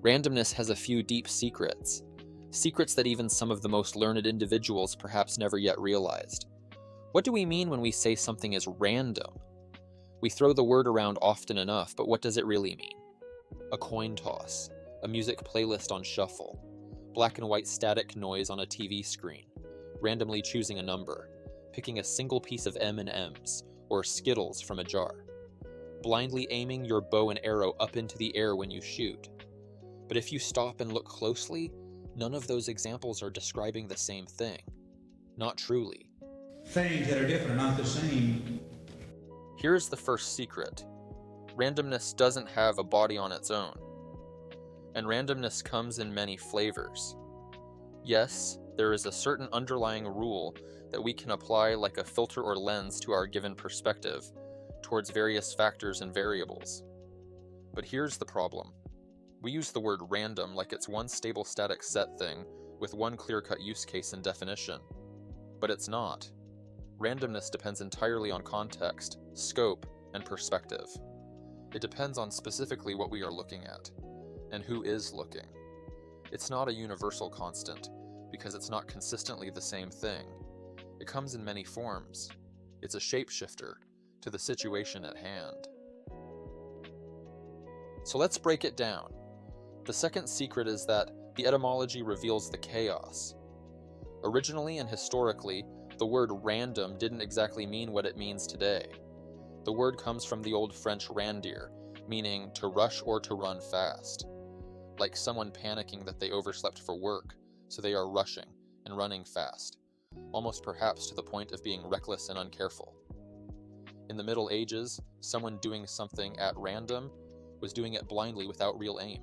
Randomness has a few deep secrets. Secrets that even some of the most learned individuals perhaps never yet realized. What do we mean when we say something is random? We throw the word around often enough, but what does it really mean? A coin toss, a music playlist on shuffle, black and white static noise on a TV screen, randomly choosing a number, picking a single piece of M&Ms, or Skittles from a jar, blindly aiming your bow and arrow up into the air when you shoot. But if you stop and look closely, none of those examples are describing the same thing. Not truly. Things that are different are not the same. Here's the first secret. Randomness doesn't have a body on its own. And randomness comes in many flavors. Yes, there is a certain underlying rule that we can apply like a filter or lens to our given perspective towards various factors and variables. But here's the problem. We use the word random like it's one stable static set thing with one clear-cut use case and definition. But it's not. Randomness depends entirely on context, scope, and perspective. It depends on specifically what we are looking at, and who is looking. It's not a universal constant, because it's not consistently the same thing. It comes in many forms. It's a shapeshifter to the situation at hand. So let's break it down. The second secret is that the etymology reveals the chaos. Originally and historically, the word random didn't exactly mean what it means today. The word comes from the old French randir, meaning to rush or to run fast. Like someone panicking that they overslept for work, so they are rushing and running fast, almost perhaps to the point of being reckless and uncareful. In the Middle Ages, someone doing something at random was doing it blindly without real aim,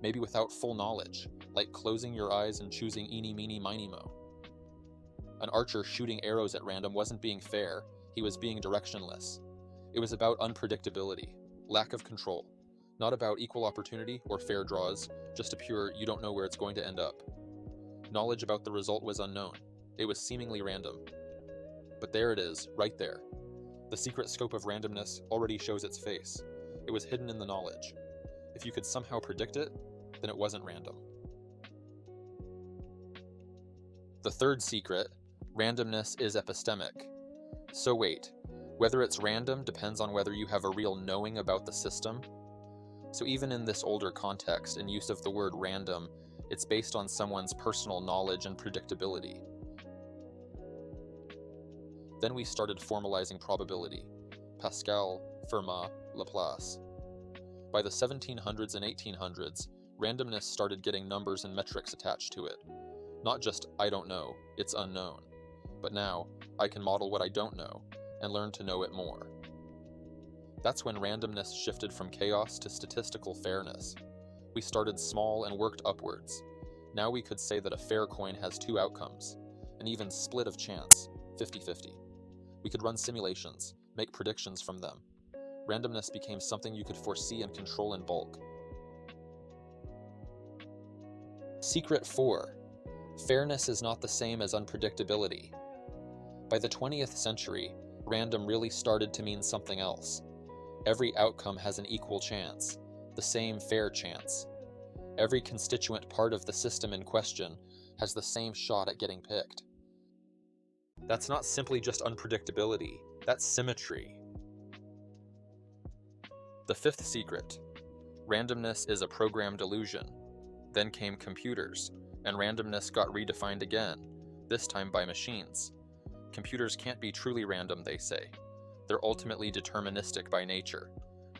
maybe without full knowledge, like closing your eyes and choosing eeny, meeny, miny, mo. An archer shooting arrows at random wasn't being fair, he was being directionless. It was about unpredictability, lack of control, not about equal opportunity or fair draws, just a pure you don't know where it's going to end up. Knowledge about the result was unknown. It was seemingly random. But there it is, right there. The secret scope of randomness already shows its face. It was hidden in the knowledge. If you could somehow predict it, then it wasn't random. The third secret, randomness is epistemic. So wait, whether it's random depends on whether you have a real knowing about the system. So even in this older context and use of the word random, it's based on someone's personal knowledge and predictability. Then we started formalizing probability. Pascal, Fermat, Laplace. By the 1700s and 1800s, randomness started getting numbers and metrics attached to it. Not just, I don't know, it's unknown. But now, I can model what I don't know, and learn to know it more. That's when randomness shifted from chaos to statistical fairness. We started small and worked upwards. Now we could say that a fair coin has two outcomes, an even split of chance, 50-50. We could run simulations, make predictions from them. Randomness became something you could foresee and control in bulk. Secret 4. Fairness is not the same as unpredictability. By the 20th century, random really started to mean something else. Every outcome has an equal chance, the same fair chance. Every constituent part of the system in question has the same shot at getting picked. That's not simply just unpredictability, that's symmetry. The fifth secret. Randomness is a programmed illusion. Then came computers, and randomness got redefined again, this time by machines. Computers can't be truly random, they say. They're ultimately deterministic by nature,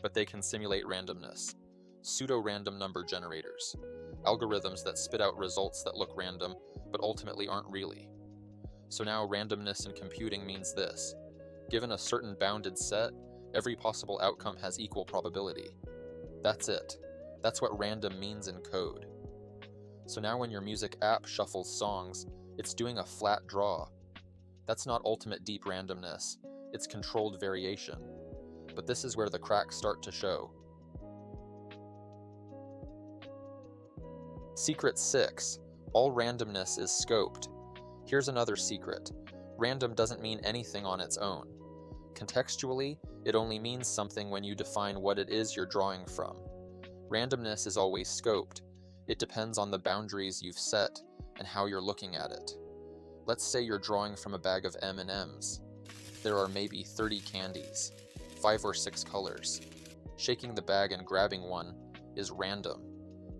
but they can simulate randomness. Pseudo-random number generators. Algorithms that spit out results that look random, but ultimately aren't really. So now randomness in computing means this. Given a certain bounded set, every possible outcome has equal probability. That's it. That's what random means in code. So now when your music app shuffles songs, it's doing a flat draw. That's not ultimate deep randomness, it's controlled variation. But this is where the cracks start to show. Secret 6. All randomness is scoped. Here's another secret. Random doesn't mean anything on its own. Contextually, it only means something when you define what it is you're drawing from. Randomness is always scoped. It depends on the boundaries you've set and how you're looking at it. Let's say you're drawing from a bag of M&Ms. There are maybe 30 candies, 5 or 6 colors. Shaking the bag and grabbing one is random,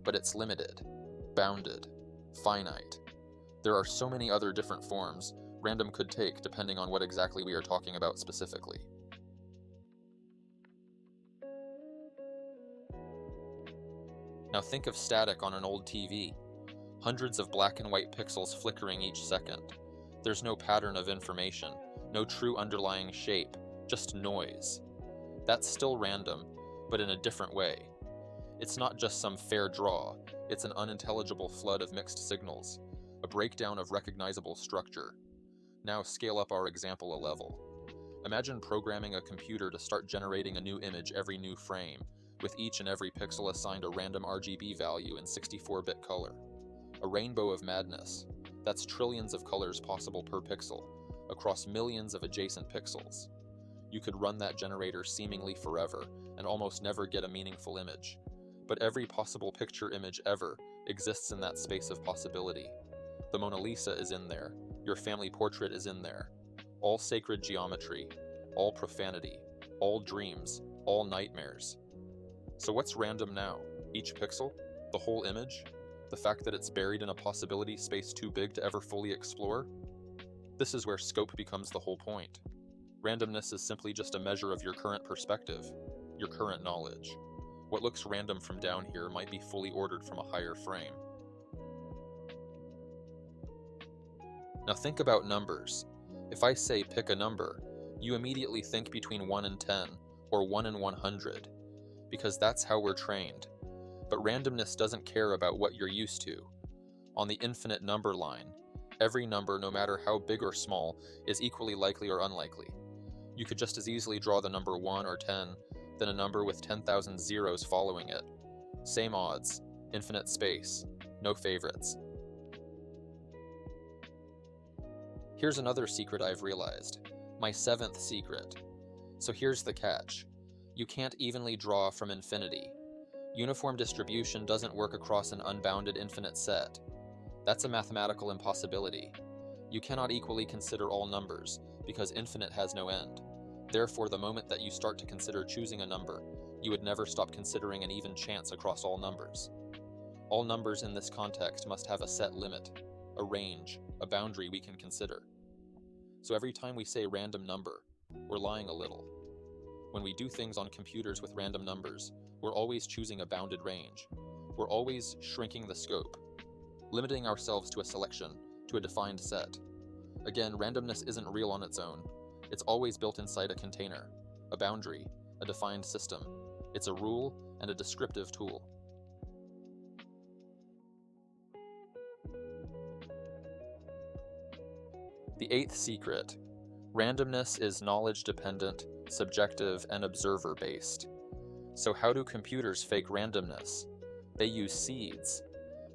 but it's limited, bounded, finite. There are so many other different forms random could take depending on what exactly we are talking about specifically. Now think of static on an old TV. Hundreds of black and white pixels flickering each second. There's no pattern of information, no true underlying shape, just noise. That's still random, but in a different way. It's not just some fair draw, it's an unintelligible flood of mixed signals, a breakdown of recognizable structure. Now scale up our example a level. Imagine programming a computer to start generating a new image every new frame, with each and every pixel assigned a random RGB value in 64-bit color. A rainbow of madness. That's trillions of colors possible per pixel, across millions of adjacent pixels. You could run that generator seemingly forever and almost never get a meaningful image. But every possible picture image ever exists in that space of possibility. The Mona Lisa is in there, your family portrait is in there. All sacred geometry, all profanity, all dreams, all nightmares. So what's random now? Each pixel? The whole image? The fact that it's buried in a possibility space too big to ever fully explore? This is where scope becomes the whole point. Randomness is simply just a measure of your current perspective, your current knowledge. What looks random from down here might be fully ordered from a higher frame. Now think about numbers. If I say pick a number, you immediately think between 1 and 10, or 1 and 100, because that's how we're trained. But randomness doesn't care about what you're used to. On the infinite number line, every number, no matter how big or small, is equally likely or unlikely. You could just as easily draw the number 1 or 10 than a number with 10,000 zeros following it. Same odds, infinite space, no favorites. Here's another secret I've realized, my 7th secret. So here's the catch. You can't evenly draw from infinity. Uniform distribution doesn't work across an unbounded infinite set. That's a mathematical impossibility. You cannot equally consider all numbers, because infinite has no end. Therefore, the moment that you start to consider choosing a number, you would never stop considering an even chance across all numbers. All numbers in this context must have a set limit, a range, a boundary we can consider. So every time we say random number, we're lying a little. When we do things on computers with random numbers, we're always choosing a bounded range. We're always shrinking the scope, limiting ourselves to a selection, to a defined set. Again, randomness isn't real on its own. It's always built inside a container, a boundary, a defined system. It's a rule and a descriptive tool. The 8th secret. Randomness is knowledge-dependent, subjective, and observer-based. So how do computers fake randomness? They use seeds.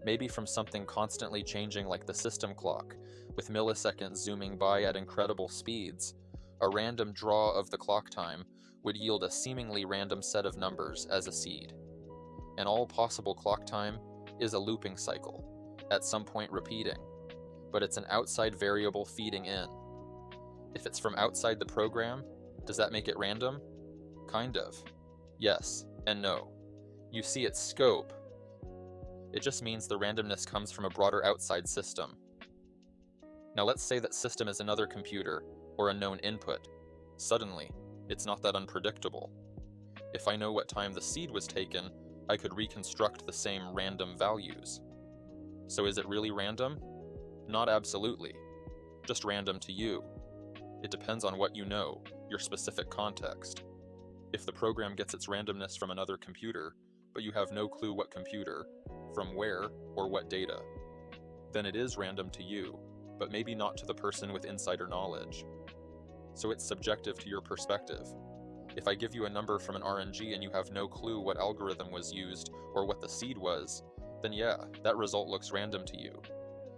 Maybe from something constantly changing like the system clock, with milliseconds zooming by at incredible speeds. A random draw of the clock time would yield a seemingly random set of numbers as a seed. And all possible clock time is a looping cycle, at some point repeating, but it's an outside variable feeding in. If it's from outside the program, does that make it random? Kind of. Yes and no. You see its scope. It just means the randomness comes from a broader outside system. Now let's say that system is another computer, or a known input. Suddenly, it's not that unpredictable. If I know what time the seed was taken, I could reconstruct the same random values. So is it really random? Not absolutely. Just random to you. It depends on what you know, your specific context. If the program gets its randomness from another computer, but you have no clue what computer, from where, or what data, then it is random to you, but maybe not to the person with insider knowledge. So it's subjective to your perspective. If I give you a number from an RNG and you have no clue what algorithm was used or what the seed was, then yeah, that result looks random to you.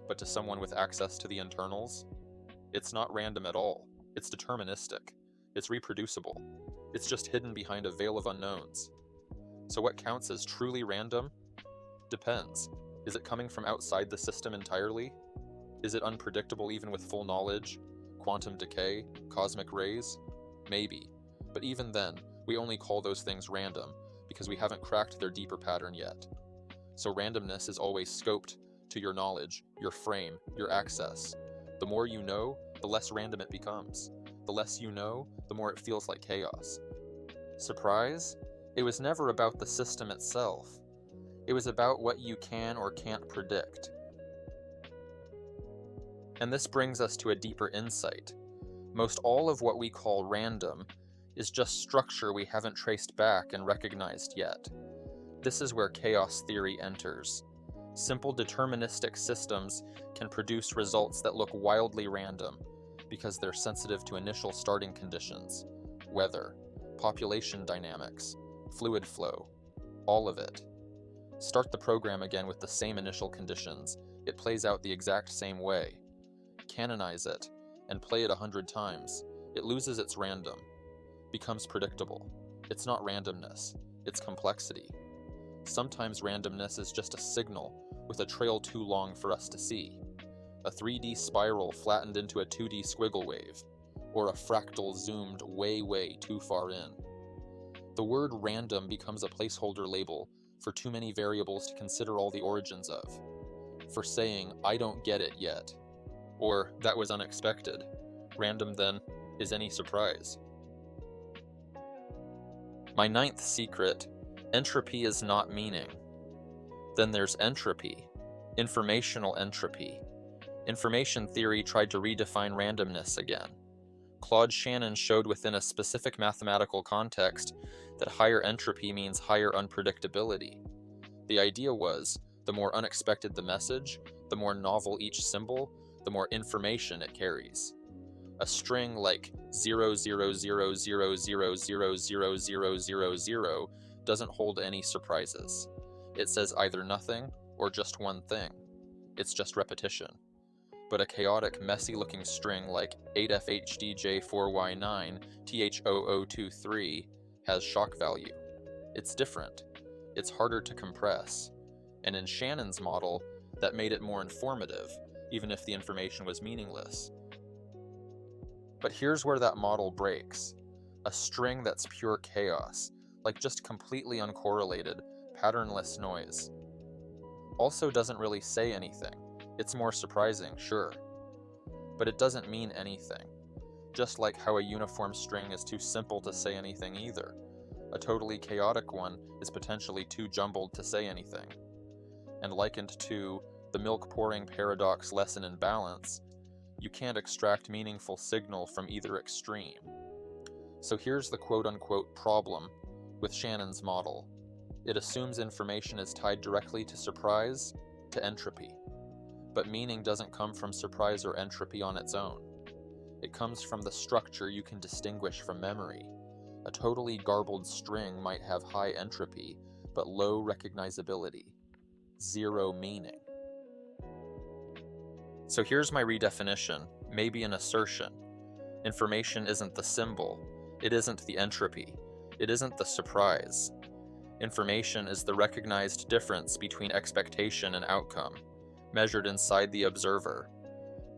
But to someone with access to the internals, it's not random at all. It's deterministic. It's reproducible. It's just hidden behind a veil of unknowns. So what counts as truly random? Depends. Is it coming from outside the system entirely? Is it unpredictable even with full knowledge? Quantum decay? Cosmic rays? Maybe. But even then, we only call those things random because we haven't cracked their deeper pattern yet. So randomness is always scoped to your knowledge, your frame, your access. The more you know, the less random it becomes. The less you know, the more it feels like chaos. Surprise? It was never about the system itself. It was about what you can or can't predict. And this brings us to a deeper insight. Most all of what we call random is just structure we haven't traced back and recognized yet. This is where chaos theory enters. Simple deterministic systems can produce results that look wildly random because they're sensitive to initial starting conditions, weather, population dynamics, fluid flow, all of it. Start the program again with the same initial conditions. It plays out the exact same way. Canonize it and play it 100 times. It loses its random, becomes predictable. It's not randomness, it's complexity. Sometimes randomness is just a signal with a trail too long for us to see. A 3D spiral flattened into a 2D squiggle wave, or a fractal zoomed way too far in. The word random becomes a placeholder label for too many variables to consider all the origins of. For saying, I don't get it yet, or that was unexpected. Random, then, is any surprise. My 9th secret: entropy is not meaning. Then there's entropy, informational entropy. Information theory tried to redefine randomness again. Claude Shannon showed within a specific mathematical context that higher entropy means higher unpredictability. The idea was, the more unexpected the message, the more novel each symbol, the more information it carries. A string like 00000000000 doesn't hold any surprises. It says either nothing or just one thing. It's just repetition. But a chaotic, messy-looking string like 8FHDJ4Y9TH0023 has shock value. It's different. It's harder to compress. And in Shannon's model, that made it more informative, even if the information was meaningless. But here's where that model breaks. A string that's pure chaos, like just completely uncorrelated, patternless noise. Also doesn't really say anything. It's more surprising, sure. But it doesn't mean anything. Just like how a uniform string is too simple to say anything either. A totally chaotic one is potentially too jumbled to say anything. And likened to the milk pouring paradox lesson in balance, you can't extract meaningful signal from either extreme. So here's the quote-unquote problem with Shannon's model. It assumes information is tied directly to surprise, to entropy. But meaning doesn't come from surprise or entropy on its own. It comes from the structure you can distinguish from memory. A totally garbled string might have high entropy, but low recognizability. Zero meaning. So here's my redefinition, maybe an assertion. Information isn't the symbol. It isn't the entropy. It isn't the surprise. Information is the recognized difference between expectation and outcome, measured inside the observer.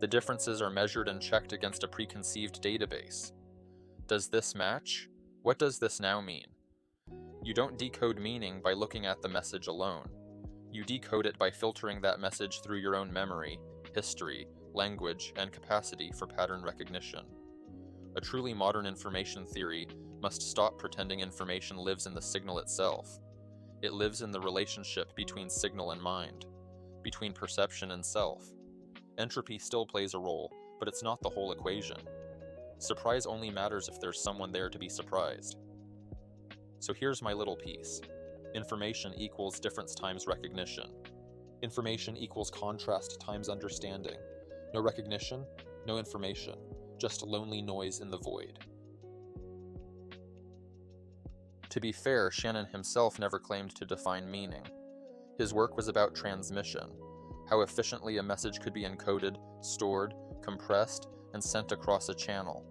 The differences are measured and checked against a preconceived database. Does this match? What does this now mean? You don't decode meaning by looking at the message alone. You decode it by filtering that message through your own memory, history, language, and capacity for pattern recognition. A truly modern information theory must stop pretending information lives in the signal itself. It lives in the relationship between signal and mind, between perception and self. Entropy still plays a role, but it's not the whole equation. Surprise only matters if there's someone there to be surprised. So here's my little piece. Information equals difference times recognition. Information equals contrast times understanding. No recognition, no information, just lonely noise in the void. To be fair, Shannon himself never claimed to define meaning. His work was about transmission, how efficiently a message could be encoded, stored, compressed, and sent across a channel.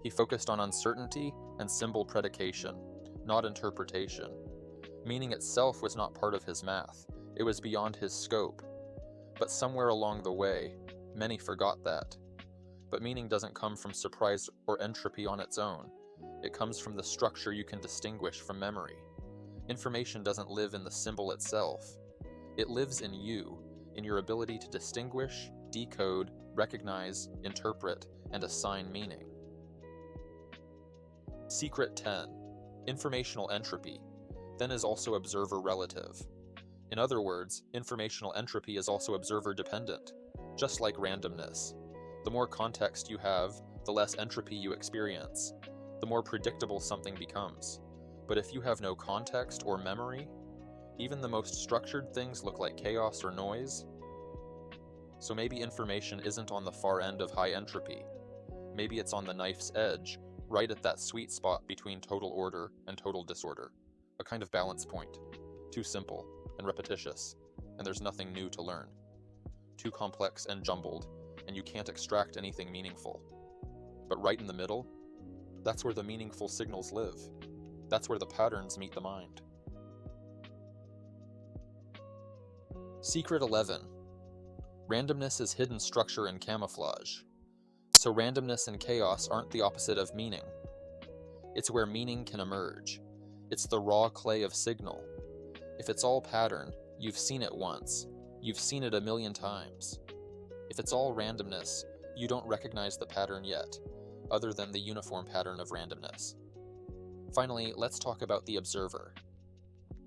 He focused on uncertainty and symbol predication, not interpretation. Meaning itself was not part of his math. It was beyond his scope. But somewhere along the way, many forgot that. But meaning doesn't come from surprise or entropy on its own. It comes from the structure you can distinguish from memory. Information doesn't live in the symbol itself. It lives in you, in your ability to distinguish, decode, recognize, interpret, and assign meaning. Secret 10. Informational entropy, then is also observer relative. In other words, informational entropy is also observer dependent, just like randomness. The more context you have, the less entropy you experience, the more predictable something becomes. But if you have no context or memory, even the most structured things look like chaos or noise. So maybe information isn't on the far end of high entropy. Maybe it's on the knife's edge, right at that sweet spot between total order and total disorder. A kind of balance point. Too simple and repetitious, and there's nothing new to learn. Too complex and jumbled, and you can't extract anything meaningful. But right in the middle, that's where the meaningful signals live. That's where the patterns meet the mind. Secret 11. Randomness is hidden structure and camouflage. So randomness and chaos aren't the opposite of meaning. It's where meaning can emerge. It's the raw clay of signal. If it's all pattern, you've seen it once. You've seen it a million times. If it's all randomness, you don't recognize the pattern yet, other than the uniform pattern of randomness. Finally, let's talk about the observer.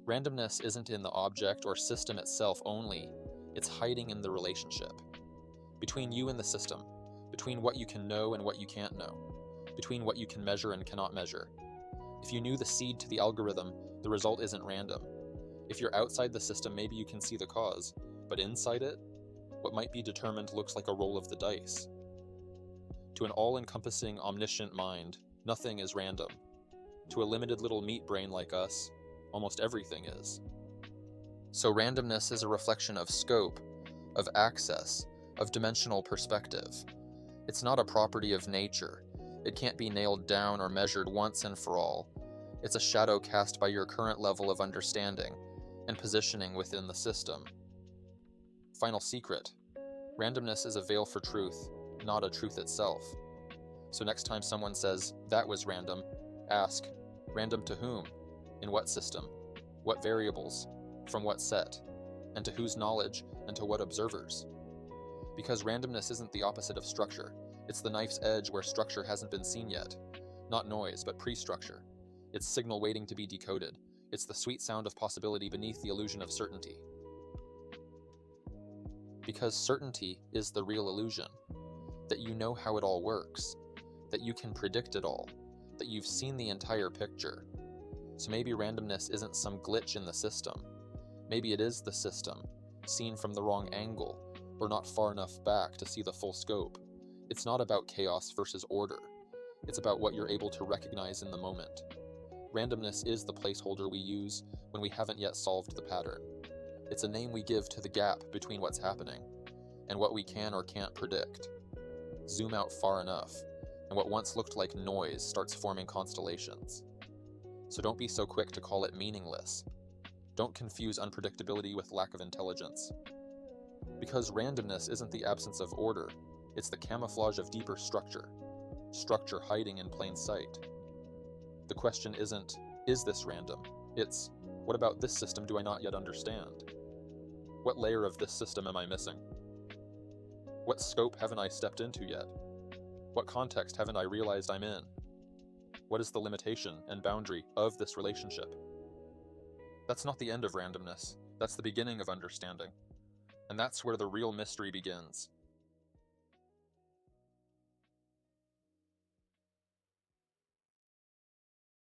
Randomness isn't in the object or system itself only, it's hiding in the relationship. Between you and the system, between what you can know and what you can't know, between what you can measure and cannot measure. If you knew the seed to the algorithm, the result isn't random. If you're outside the system, maybe you can see the cause, but inside it, what might be determined looks like a roll of the dice. To an all-encompassing, omniscient mind, nothing is random. To a limited little meat brain like us, almost everything is. So randomness is a reflection of scope, of access, of dimensional perspective. It's not a property of nature. It can't be nailed down or measured once and for all. It's a shadow cast by your current level of understanding and positioning within the system. Final secret. Randomness is a veil for truth, not a truth itself. So next time someone says, "That was random," ask, random to whom? In what system? What variables? From what set? And to whose knowledge and to what observers? Because randomness isn't the opposite of structure. It's the knife's edge where structure hasn't been seen yet. Not noise, but pre-structure. It's signal waiting to be decoded. It's the sweet sound of possibility beneath the illusion of certainty. Because certainty is the real illusion. That you know how it all works. That you can predict it all. That you've seen the entire picture. So maybe randomness isn't some glitch in the system. Maybe it is the system, seen from the wrong angle, or not far enough back to see the full scope. It's not about chaos versus order. It's about what you're able to recognize in the moment. Randomness is the placeholder we use when we haven't yet solved the pattern. It's a name we give to the gap between what's happening and what we can or can't predict. Zoom out far enough, and what once looked like noise starts forming constellations. So don't be so quick to call it meaningless. Don't confuse unpredictability with lack of intelligence. Because randomness isn't the absence of order, it's the camouflage of deeper structure. Structure hiding in plain sight. The question isn't, is this random? It's, what about this system do I not yet understand? What layer of this system am I missing? What scope haven't I stepped into yet? What context haven't I realized I'm in? What is the limitation and boundary of this relationship? That's not the end of randomness. That's the beginning of understanding. And that's where the real mystery begins.